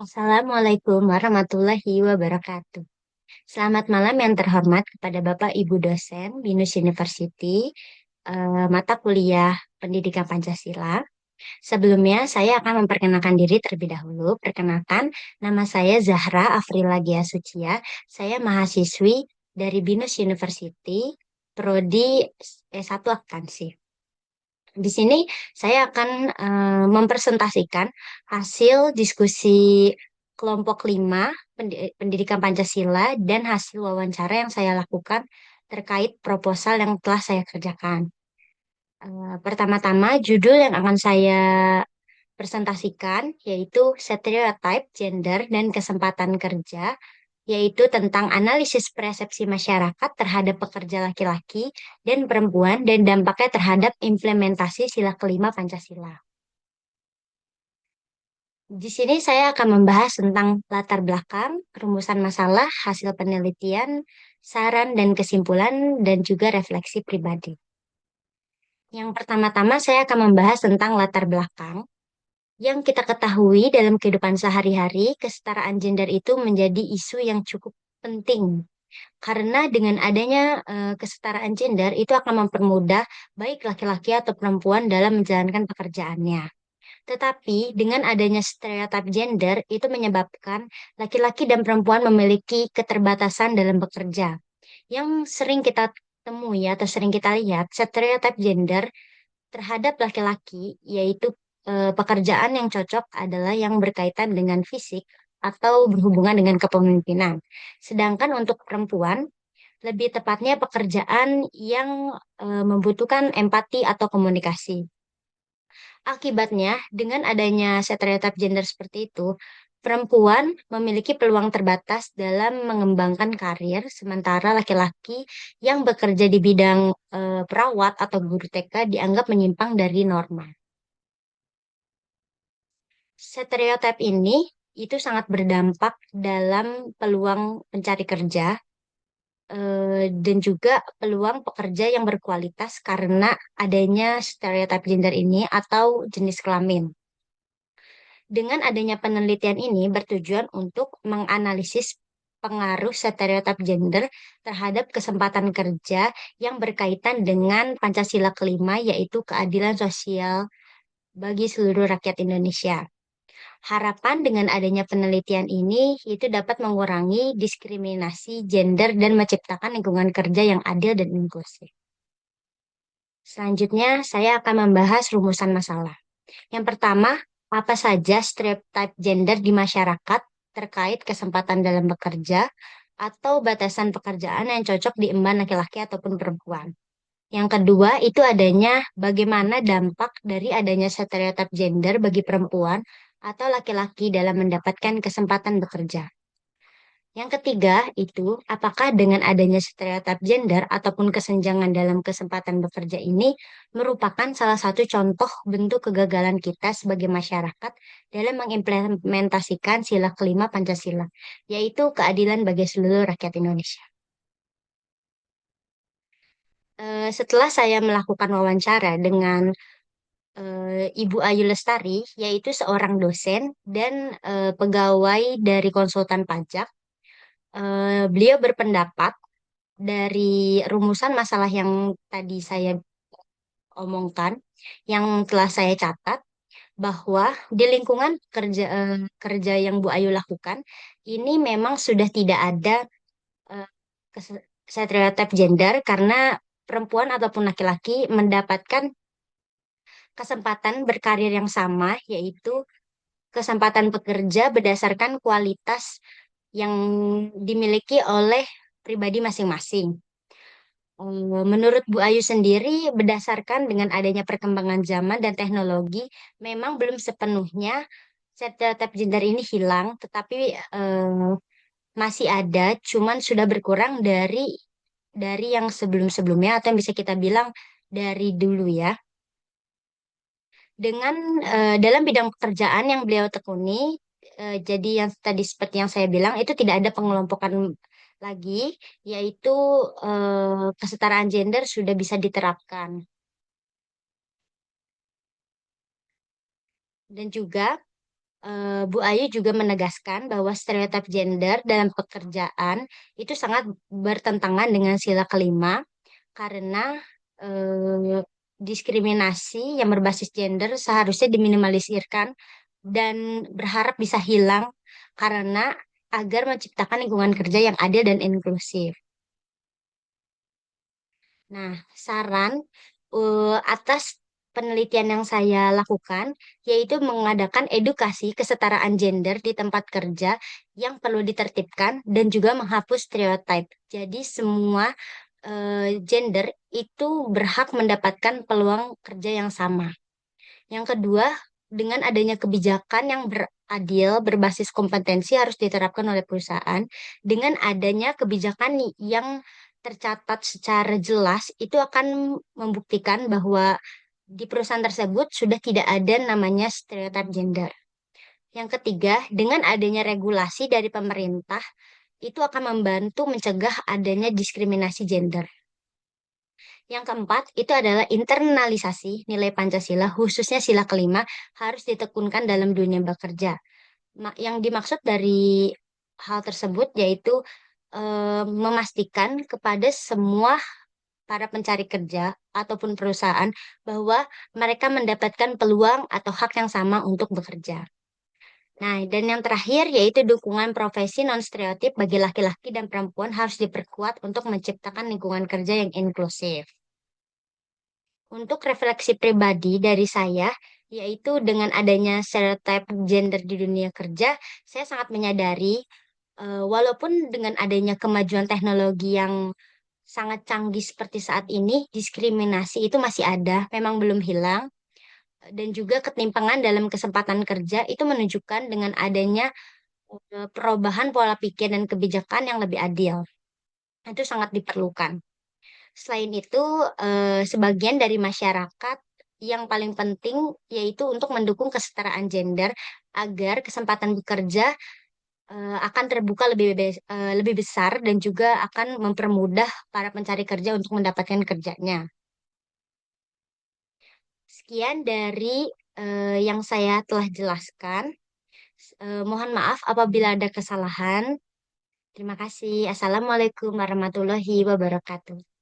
Assalamualaikum warahmatullahi wabarakatuh. Selamat malam yang terhormat kepada Bapak Ibu dosen BINUS University, mata kuliah Pendidikan Pancasila. Sebelumnya, saya akan memperkenalkan diri terlebih dahulu. Perkenalkan, nama saya Zahra Afrila Gia Sucia. Saya mahasiswi dari BINUS University, Prodi S1 Akuntansi. Di sini saya akan mempresentasikan hasil diskusi kelompok 5 Pendidikan Pancasila dan hasil wawancara yang saya lakukan terkait proposal yang telah saya kerjakan. Pertama-tama, judul yang akan saya presentasikan yaitu Stereotype Gender dan Kesempatan Kerja, yaitu tentang analisis persepsi masyarakat terhadap pekerja laki-laki dan perempuan dan dampaknya terhadap implementasi sila kelima Pancasila. Di sini saya akan membahas tentang latar belakang, rumusan masalah, hasil penelitian, saran dan kesimpulan, dan juga refleksi pribadi. Yang pertama-tama saya akan membahas tentang latar belakang. Yang kita ketahui dalam kehidupan sehari-hari, kesetaraan gender itu menjadi isu yang cukup penting. Karena dengan adanya kesetaraan gender itu akan mempermudah baik laki-laki atau perempuan dalam menjalankan pekerjaannya. Tetapi dengan adanya stereotip gender itu menyebabkan laki-laki dan perempuan memiliki keterbatasan dalam bekerja. Yang sering kita temui atau sering kita lihat stereotip gender terhadap laki-laki yaitu pekerjaan yang cocok adalah yang berkaitan dengan fisik atau berhubungan dengan kepemimpinan. Sedangkan untuk perempuan lebih tepatnya pekerjaan yang membutuhkan empati atau komunikasi. Akibatnya, dengan adanya stereotip gender seperti itu, perempuan memiliki peluang terbatas dalam mengembangkan karir, sementara laki-laki yang bekerja di bidang perawat atau guru TK dianggap menyimpang dari norma. Stereotip ini itu sangat berdampak dalam peluang mencari kerja dan juga peluang pekerja yang berkualitas karena adanya stereotip gender ini atau jenis kelamin. Dengan adanya penelitian ini bertujuan untuk menganalisis pengaruh stereotip gender terhadap kesempatan kerja yang berkaitan dengan Pancasila kelima, yaitu keadilan sosial bagi seluruh rakyat Indonesia. Harapan dengan adanya penelitian ini itu dapat mengurangi diskriminasi gender dan menciptakan lingkungan kerja yang adil dan inklusif. Selanjutnya, saya akan membahas rumusan masalah. Yang pertama, apa saja stereotip gender di masyarakat terkait kesempatan dalam bekerja atau batasan pekerjaan yang cocok diemban laki-laki ataupun perempuan. Yang kedua, itu adanya bagaimana dampak dari adanya stereotip gender bagi perempuan atau laki-laki dalam mendapatkan kesempatan bekerja. Yang ketiga itu, apakah dengan adanya stereotip gender ataupun kesenjangan dalam kesempatan bekerja ini merupakan salah satu contoh bentuk kegagalan kita sebagai masyarakat dalam mengimplementasikan sila kelima Pancasila, yaitu keadilan bagi seluruh rakyat Indonesia. Setelah saya melakukan wawancara dengan Ibu Ayu Lestari, yaitu seorang dosen dan pegawai dari konsultan pajak, beliau berpendapat dari rumusan masalah yang tadi saya omongkan, yang telah saya catat, bahwa di lingkungan kerja yang Bu Ayu lakukan, ini memang sudah tidak ada eh, stereotip gender karena perempuan ataupun laki-laki mendapatkan kesempatan berkarir yang sama, yaitu kesempatan bekerja berdasarkan kualitas yang dimiliki oleh pribadi masing-masing. Menurut Bu Ayu sendiri, berdasarkan dengan adanya perkembangan zaman dan teknologi, memang belum sepenuhnya stereotip gender ini hilang, tetapi masih ada, cuman sudah berkurang dari yang sebelum-sebelumnya atau yang bisa kita bilang dari dulu ya. Dengan dalam bidang pekerjaan yang beliau tekuni, jadi yang tadi seperti yang saya bilang itu tidak ada pengelompokan lagi, yaitu kesetaraan gender sudah bisa diterapkan. Dan juga Bu Ayu juga menegaskan bahwa stereotip gender dalam pekerjaan itu sangat bertentangan dengan sila kelima karena eh, diskriminasi yang berbasis gender seharusnya diminimalisirkan dan berharap bisa hilang karena agar menciptakan lingkungan kerja yang adil dan inklusif. Nah, saran atas penelitian yang saya lakukan yaitu mengadakan edukasi kesetaraan gender di tempat kerja yang perlu ditertibkan dan juga menghapus stereotip. Jadi semua gender itu berhak mendapatkan peluang kerja yang sama. Yang kedua, dengan adanya kebijakan yang beradil, berbasis kompetensi harus diterapkan oleh perusahaan. Dengan adanya kebijakan yang tercatat secara jelas, itu akan membuktikan bahwa di perusahaan tersebut sudah tidak ada namanya stereotip gender. Yang ketiga, dengan adanya regulasi dari pemerintah, itu akan membantu mencegah adanya diskriminasi gender. Yang keempat, itu adalah internalisasi nilai Pancasila, khususnya sila kelima, harus ditekunkan dalam dunia bekerja. Yang dimaksud dari hal tersebut yaitu memastikan kepada semua para pencari kerja ataupun perusahaan bahwa mereka mendapatkan peluang atau hak yang sama untuk bekerja. Nah, dan yang terakhir yaitu dukungan profesi non-stereotip bagi laki-laki dan perempuan harus diperkuat untuk menciptakan lingkungan kerja yang inklusif. Untuk refleksi pribadi dari saya, yaitu dengan adanya stereotip gender di dunia kerja, saya sangat menyadari, walaupun dengan adanya kemajuan teknologi yang sangat canggih seperti saat ini, diskriminasi itu masih ada, memang belum hilang, dan juga ketimpangan dalam kesempatan kerja itu menunjukkan dengan adanya perubahan pola pikir dan kebijakan yang lebih adil. Itu sangat diperlukan. Selain itu, sebagian dari masyarakat yang paling penting yaitu untuk mendukung kesetaraan gender agar kesempatan bekerja akan terbuka lebih besar dan juga akan mempermudah para pencari kerja untuk mendapatkan kerjanya. Sekian dari yang saya telah jelaskan. Mohon maaf apabila ada kesalahan. Terima kasih. Assalamualaikum warahmatullahi wabarakatuh.